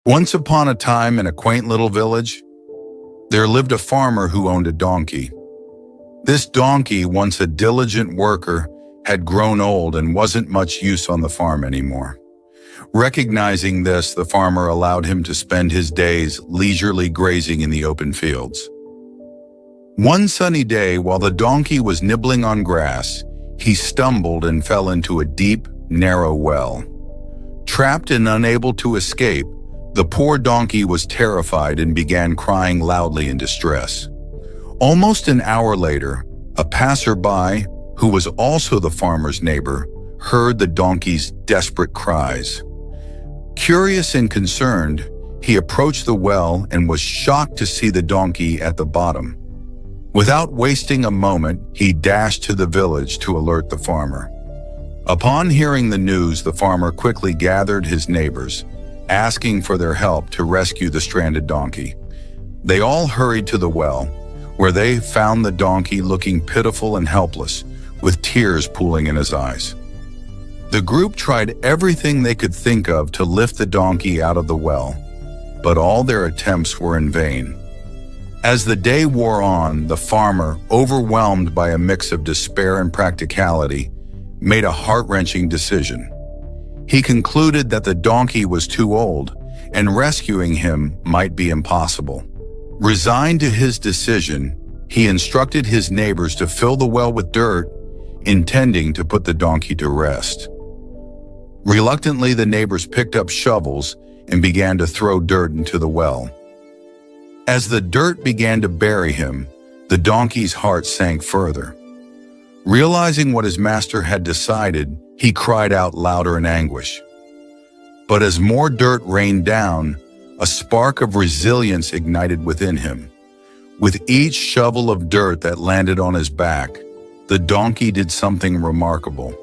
Once upon a time in a quaint little village, there lived a farmer who owned a donkey. This donkey, once a diligent worker, had grown old and wasn't much use on the farm anymore. Recognizing this, the farmer allowed him to spend his days leisurely grazing in the open fields. One sunny day, while the donkey was nibbling on grass, he stumbled and fell into a deep, narrow well. Trapped and unable to escape, the poor donkey was terrified and began crying loudly in distress. Almost an hour later, a passerby, who was also the farmer's neighbor, heard the donkey's desperate cries. Curious and concerned, he approached the well and was shocked to see the donkey at the bottom. Without wasting a moment, he dashed to the village to alert the farmer. Upon hearing the news, the farmer quickly gathered his neighbors, asking for their help to rescue the stranded donkey. They all hurried to the well, where they found the donkey looking pitiful and helpless, with tears pooling in his eyes. The group tried everything they could think of to lift the donkey out of the well, but all their attempts were in vain. As the day wore on, the farmer, overwhelmed by a mix of despair and practicality, made a heart-wrenching decision. He concluded that the donkey was too old, and rescuing him might be impossible. Resigned to his decision, he instructed his neighbors to fill the well with dirt, intending to put the donkey to rest. Reluctantly, the neighbors picked up shovels and began to throw dirt into the well. As the dirt began to bury him, the donkey's heart sank further. Realizing what his master had decided, he cried out louder in anguish. But as more dirt rained down, a spark of resilience ignited within him. With each shovel of dirt that landed on his back, the donkey did something remarkable.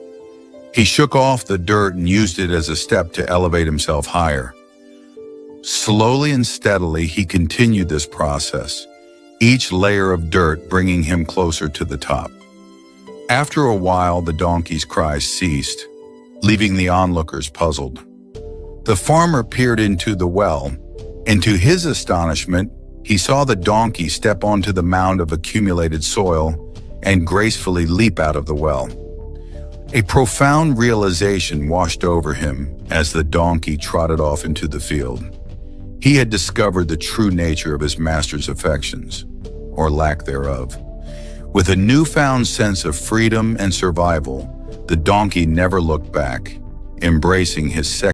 He shook off the dirt and used it as a step to elevate himself higher. Slowly and steadily, he continued this process, each layer of dirt bringing him closer to the top. After a while, the donkey's cries ceased, leaving the onlookers puzzled. The farmer peered into the well, and to his astonishment, he saw the donkey step onto the mound of accumulated soil and gracefully leap out of the well. A profound realization washed over him as the donkey trotted off into the field. He had discovered the true nature of his master's affections, or lack thereof. With a newfound sense of freedom and survival, the donkey never looked back, embracing his